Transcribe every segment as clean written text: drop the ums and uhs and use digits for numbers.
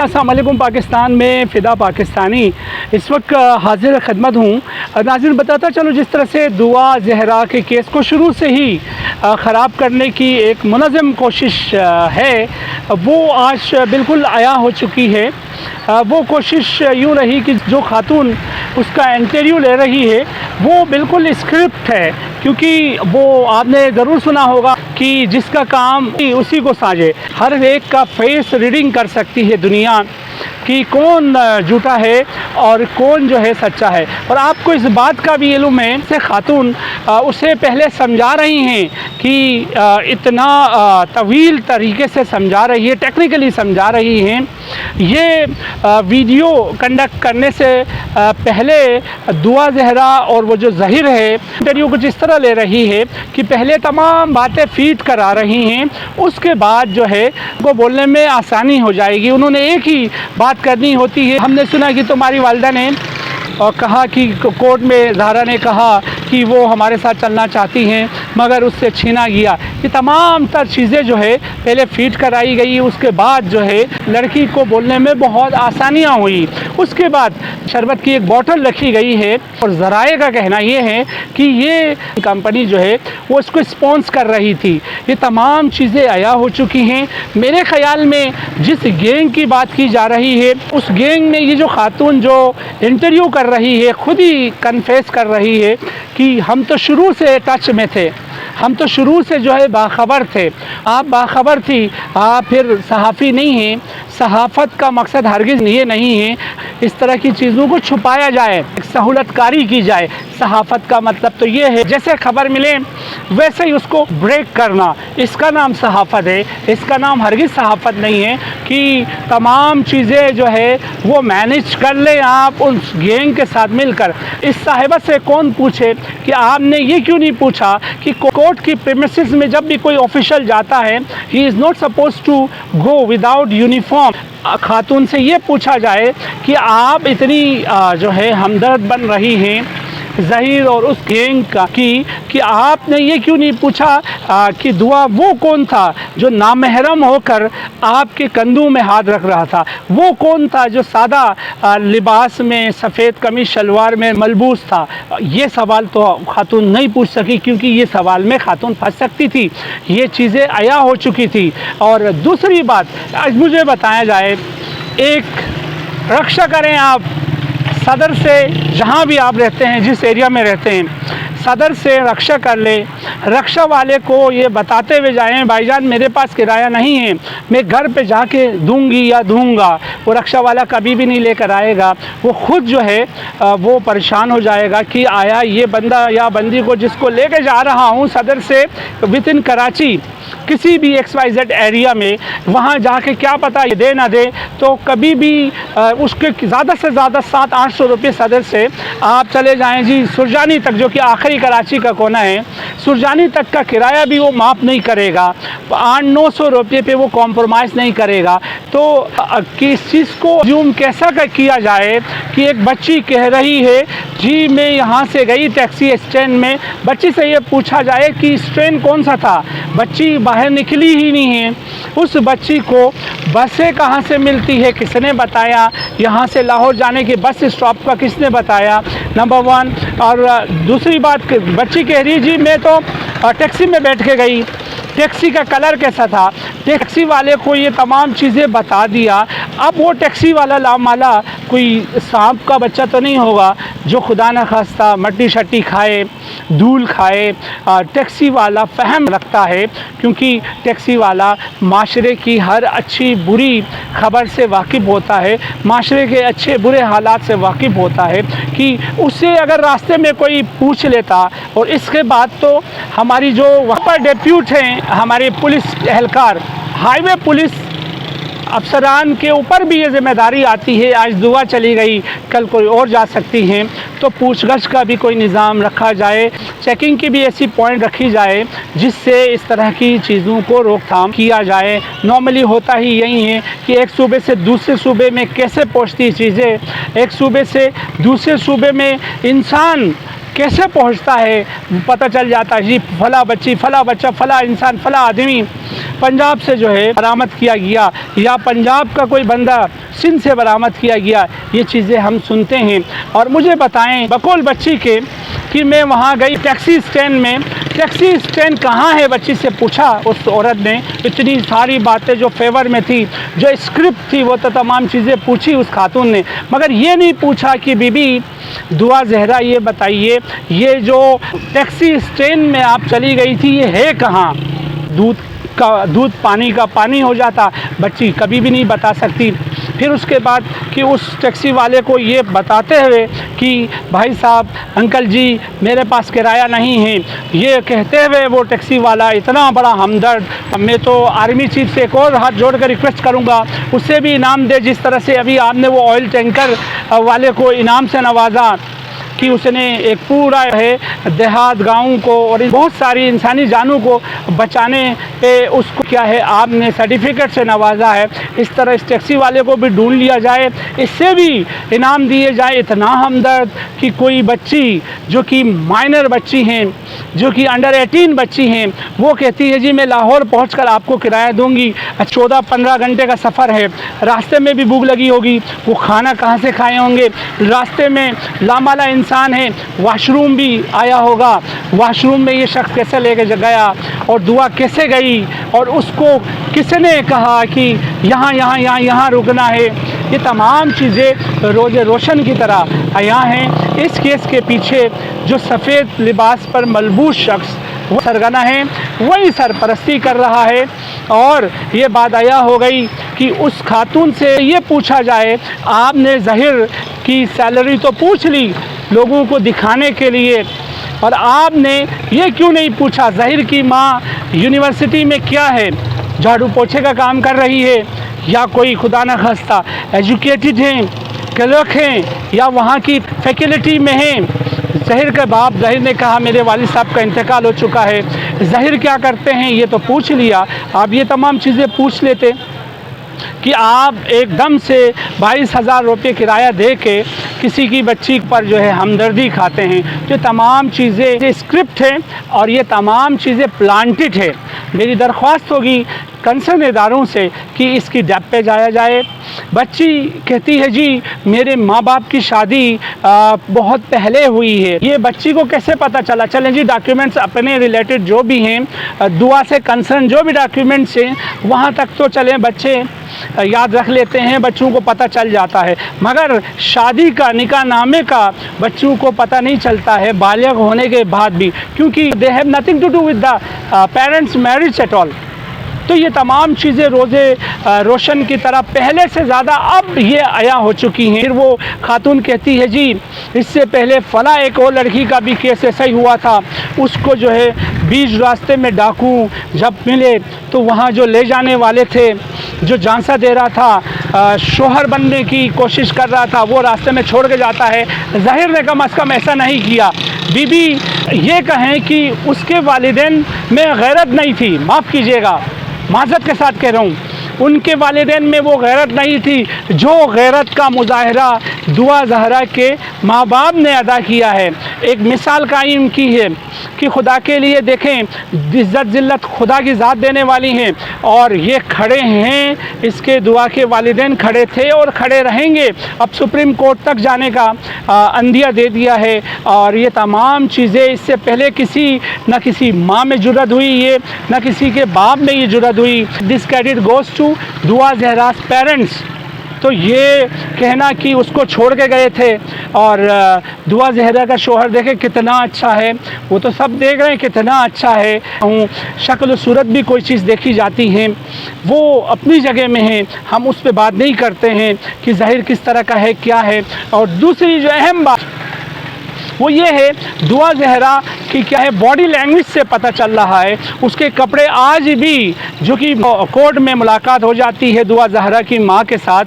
अस्सलाम वालेकुम। पाकिस्तान में फ़िदा पाकिस्तानी इस वक्त हाजिर खदमत हूँ। नाज़रीन, बताता चलो, जिस तरह से दुआ ज़हरा के केस को शुरू से ही ख़राब करने की एक मुनज़्ज़म कोशिश है, वो आज बिल्कुल आया हो चुकी है। वो कोशिश यूँ रही कि जो खातून उसका इंटरव्यू ले रही है वो बिल्कुल स्क्रिप्ट है, क्योंकि वो आपने ज़रूर सुना होगा कि जिसका काम उसी को साझे। हर एक का फेस रीडिंग कर सकती है दुनिया कि कौन झूठा है और कौन जो है सच्चा है। और आपको इस बात का भी इल्म है से खातून उसे पहले समझा रही हैं कि इतना तवील तरीके से समझा रही है, टेक्निकली समझा रही हैं। ये वीडियो कंडक्ट करने से पहले दुआ ज़हरा और वो जो ज़हीर है इंटरव्यू कुछ इस तरह ले रही है कि पहले तमाम बातें फीड करा रही हैं, उसके बाद जो है वो बोलने में आसानी हो जाएगी। उन्होंने एक ही बात करनी होती है। हमने सुना कि तुम्हारी वालिदा ने और कहा कि कोर्ट में ज़हरा ने कहा कि वो हमारे साथ चलना चाहती हैं मगर उससे छीना गया। ये तमाम तर चीज़ें जो है पहले फीड कराई गई, उसके बाद जो है लड़की को बोलने में बहुत आसानियाँ हुई। उसके बाद शरबत की एक बोतल रखी गई है और ज़राए का कहना ये है कि ये कंपनी जो है वो इसको स्पॉन्स कर रही थी। ये तमाम चीज़ें आया हो चुकी हैं। मेरे ख़्याल में जिस गैंग की बात की जा रही है उस गैंग में ये जो खातून जो इंटरव्यू कर रही है खुद ही कन्फेस कर रही है कि हम तो शुरू से टच में थे, हम तो शुरू से जो है बाखबर थे। आप बाखबर थी, आप फिर सहाफ़ी नहीं हैं। सहाफ़त का मकसद हरगिज़ ये नहीं है इस तरह की चीज़ों को छुपाया जाए, सहूलतकारी की जाए। सहाफ़त का मतलब तो ये है जैसे खबर मिले वैसे ही उसको ब्रेक करना, इसका नाम सहाफ़त है। इसका नाम हरगिज़ सहाफ़त नहीं है कि तमाम चीज़ें जो है वो मैनेज कर लें आप उस गैंग के साथ मिलकर। इस साहिबा से कौन पूछे कि आपने ये क्यों नहीं पूछा कि कोर्ट की प्रीमिसेस में जब भी कोई ऑफिशियल जाता है he is not suppose to go without uniform. खातून से ये पूछा जाए कि आप इतनी जो है हमदर्द बन रही हैं ज़हीर और उस गैंग का कि आपने ये क्यों नहीं पूछा कि दुआ वो कौन था जो नामहरम होकर आपके कंधों में हाथ रख रहा था, वो कौन था जो सादा लिबास में सफ़ेद कमीज शलवार में मलबूस था। ये सवाल तो खातून नहीं पूछ सकी क्योंकि ये सवाल में खातून फंस सकती थी। ये चीज़ें आया हो चुकी थी। और दूसरी बात आज मुझे बताया जाए, एक रक्षा करें आप सदर से, जहाँ भी आप रहते हैं, जिस एरिया में रहते हैं, सदर से रक्षा कर ले। रक्षा वाले को ये बताते हुए जाएं भाईजान मेरे पास किराया नहीं है, मैं घर पे जाके दूंगी या दूंगा। वो रक्षा वाला कभी भी नहीं लेकर आएगा। वो खुद जो है वो परेशान हो जाएगा कि आया ये बंदा या बंदी को जिसको लेके जा रहा हूँ सदर से विद इन कराची किसी भी XYZ एरिया में, वहाँ जाके क्या पता ये दे ना दे। तो कभी भी उसके ज़्यादा से ज़्यादा 700-800 रुपये सदर से आप चले जाएं जी सुरजानी तक, जो कि आखिरी कराची का कोना है। सुरजानी तक का किराया भी वो माफ़ नहीं करेगा, 800-900 रुपये पे वो कॉम्प्रोमाइज़ नहीं करेगा। तो किस चीज़ को जूम कैसा किया जाए कि एक बच्ची कह रही है जी मैं यहाँ से गई टैक्सी स्टैंड में, बच्ची से ये पूछा जाए कि स्टैंड कौन सा था, बच्ची बाहर निकली ही नहीं है। उस बच्ची को बसें कहाँ से मिलती है किसने बताया, यहाँ से लाहौर जाने के बस स्टॉप का किसने बताया, नंबर 1। और दूसरी बात, बच्ची कह रही जी मैं तो टैक्सी में बैठ के गई, टैक्सी का कलर कैसा था, टैक्सी वाले को ये तमाम चीज़ें बता दिया। अब वो टैक्सी वाला लामाला कोई सांप का बच्चा तो नहीं होगा जो खुदा न खास्ता मट्टी शट्टी खाए, धूल खाए। टैक्सी वाला फ़हम रखता है क्योंकि टैक्सी वाला माशरे की हर अच्छी बुरी ख़बर से वाकिफ़ होता है, माशरे के अच्छे बुरे हालात से वाकिफ़ होता है कि उससे अगर रास्ते में कोई पूछ लेता। और इसके बाद तो हमारी जो वहाँ पर डेप्यूट हैं हमारे पुलिस एहलकार, हाईवे पुलिस अफसरान के ऊपर भी ये ज़िम्मेदारी आती है। आज दुआ चली गई, कल कोई और जा सकती हैं, तो पूछगछ का भी कोई निज़ाम रखा जाए, चेकिंग की भी ऐसी पॉइंट रखी जाए जिससे इस तरह की चीज़ों को रोकथाम किया जाए। नॉर्मली होता ही यही है कि एक सूबे से दूसरे सूबे में कैसे पहुँचती चीज़ें, एक सूबे से दूसरे सूबे में इंसान कैसे पहुंचता है पता चल जाता है जी, फला बच्ची, फला बच्चा, फला इंसान, फला आदमी पंजाब से जो है बरामद किया गया, या पंजाब का कोई बंदा सिंध से बरामद किया गया। ये चीज़ें हम सुनते हैं। और मुझे बताएं बकौल बच्ची के कि मैं वहाँ गई टैक्सी स्टैंड में, टैक्सी स्टैंड कहाँ है बच्ची से पूछा उस औरत ने। इतनी सारी बातें जो फेवर में थी, जो स्क्रिप्ट थी, वो तो तमाम चीज़ें पूछी उस खातून ने, मगर ये नहीं पूछा कि बीबी दुआ ज़हरा ये बताइए, ये जो टैक्सी स्टैंड में आप चली गई थी ये है कहाँ? दूध पानी का पानी हो जाता, बच्ची कभी भी नहीं बता सकती। फिर उसके बाद कि उस टैक्सी वाले को ये बताते हुए कि भाई साहब, अंकल जी मेरे पास किराया नहीं है, ये कहते हुए वो टैक्सी वाला इतना बड़ा हमदर्द, मैं तो आर्मी चीफ से एक और हाथ जोड़ कर रिक्वेस्ट करूँगा उससे भी इनाम दे, जिस तरह से अभी आपने वो ऑयल टैंकर वाले को इनाम से नवाजा कि उसने एक पूरा है देहात गाँव को और बहुत सारी इंसानी जानों को बचाने पे उसको क्या है आपने सर्टिफिकेट से नवाजा है। इस तरह इस टैक्सी वाले को भी ढूंढ लिया जाए, इससे भी इनाम दिए जाए। इतना हमदर्द कि कोई बच्ची जो कि माइनर बच्ची हैं, जो कि अंडर 18 बच्ची हैं, वो कहती है जी मैं लाहौर पहुंचकर आपको किराया दूंगी। 14-15 घंटे का सफ़र है, रास्ते में भी भूख लगी होगी, वो खाना कहाँ से खाए होंगे, रास्ते में लामाला इंसान है, वॉशरूम भी आया होगा, वॉशरूम में ये शख्स कैसे लेके गया और दुआ कैसे गई और उसको किसने कहा कि यहाँ रुकना है। ये तमाम चीज़ें रोज़े रोशन की तरह आया हैं। इस केस के पीछे जो सफ़ेद लिबास पर मलबूस शख्स वो सरगना है, वही सरपरस्ती कर रहा है। और ये बात आया हो गई कि उस खातून से ये पूछा जाए, आपने ज़हिर की सैलरी तो पूछ ली लोगों को दिखाने के लिए, और आपने ये क्यों नहीं पूछा ज़हिर की माँ यूनिवर्सिटी में क्या है, झाड़ू पोछे का काम कर रही है या कोई खुदा न खास्ता एजुकेटेड हैं, क्लर्क हैं या वहाँ की फैकल्टी में हैं। ज़हिर के बाप ज़हिर ने कहा मेरे वालिद साहब का इंतकाल हो चुका है, ज़हिर क्या करते हैं ये तो पूछ लिया। आप ये तमाम चीज़ें पूछ लेते कि आप एकदम से 22,000 रुपये किराया दे के किसी की बच्ची पर जो है हमदर्दी खाते हैं। जो तमाम चीज़ें स्क्रिप्ट हैं और ये तमाम चीज़ें प्लांटेड है। मेरी दरख्वास्त होगी कंसर्न इदारों से कि इसकी डेप पे जाया जाए। बच्ची कहती है जी मेरे माँ बाप की शादी बहुत पहले हुई है, ये बच्ची को कैसे पता चला? चलें जी, डॉक्यूमेंट्स अपने रिलेटेड जो भी हैं, दुआ से कंसर्न जो भी डॉक्यूमेंट्स हैं वहाँ तक तो चलें, बच्चे याद रख लेते हैं, बच्चों को पता चल जाता है, मगर शादी का निकाह नामे का बच्चों को पता नहीं चलता है बालिग होने के बाद भी, क्योंकि they have nothing to do with the parents marriage at all. तो ये तमाम चीज़ें रोज़े रोशन की तरह पहले से ज़्यादा अब ये आया हो चुकी हैं। फिर वो खातून कहती है जी इससे पहले फ़ला एक और लड़की का भी केस ऐसा ही हुआ था, उसको जो है बीच रास्ते में डाकू जब मिले तो वहाँ जो ले जाने वाले थे, जो झांसा दे रहा था, शोहर बनने की कोशिश कर रहा था, वो रास्ते में छोड़ के जाता है। ज़ाहिर ने कम अज़ कम ऐसा नहीं किया। बीबी ये कहें कि उसके वालिदैन में गैरत नहीं थी, माफ़ कीजिएगा, माज़रत के साथ कह रहा हूँ, उनके वालिदैन में वो गैरत नहीं थी जो गैरत का मुजाहरा दुआ ज़हरा के माँ बाप ने अदा किया है। एक मिसाल कायम की है कि खुदा के लिए देखें, इज़्ज़त ज़िल्लत खुदा की ज़ात देने वाली हैं, और ये खड़े हैं, इसके दुआ के वालिदैन खड़े थे और खड़े रहेंगे। अब सुप्रीम कोर्ट तक जाने का अंदिया दे दिया है। और ये तमाम चीज़ें इससे पहले न किसी माँ में जुर्रत हुई, ये न किसी के बाप में ये जुर्रत हुई। दिस क्रेडिट गोज़ टू दुआ ज़हरा's पेरेंट्स। तो ये कहना कि उसको छोड़ के गए थे, और दुआ ज़हरा का शोहर देखे कितना अच्छा है, वो तो सब देख रहे हैं कितना अच्छा है, शक्ल सूरत भी कोई चीज़ देखी जाती है, वो अपनी जगह में है, हम उस पर बात नहीं करते हैं कि ज़ाहिर किस तरह का है, क्या है। और दूसरी जो अहम बात वो ये है, दुआ ज़हरा की क्या है बॉडी लैंग्वेज से पता चल रहा है, उसके कपड़े आज भी, जो कि कोर्ट में मुलाकात हो जाती है दुआ ज़हरा की माँ के साथ,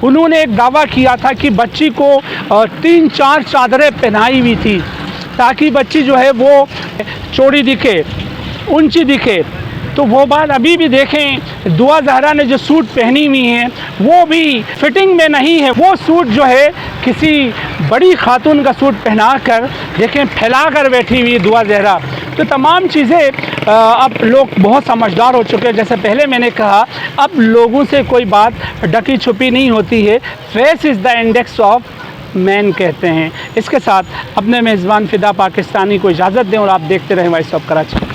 उन्होंने एक दावा किया था कि बच्ची को 3-4 चादरें पहनाई हुई थी ताकि बच्ची जो है वो चौड़ी दिखे, ऊंची दिखे। तो वो बात अभी भी देखें, दुआ ज़हरा ने जो सूट पहनी हुई है वो भी फिटिंग में नहीं है। वो सूट जो है किसी बड़ी खातून का सूट पहना कर देखें फैला कर बैठी हुई दुआ ज़हरा। तो तमाम चीज़ें अब लोग बहुत समझदार हो चुके हैं। जैसे पहले मैंने कहा, अब लोगों से कोई बात ढकी छुपी नहीं होती है। Face is the index of man कहते हैं। इसके साथ अपने मेज़बान फ़िदा पाकिस्तानी को इजाज़त दें और आप देखते रहें वॉइस ऑफ कराची।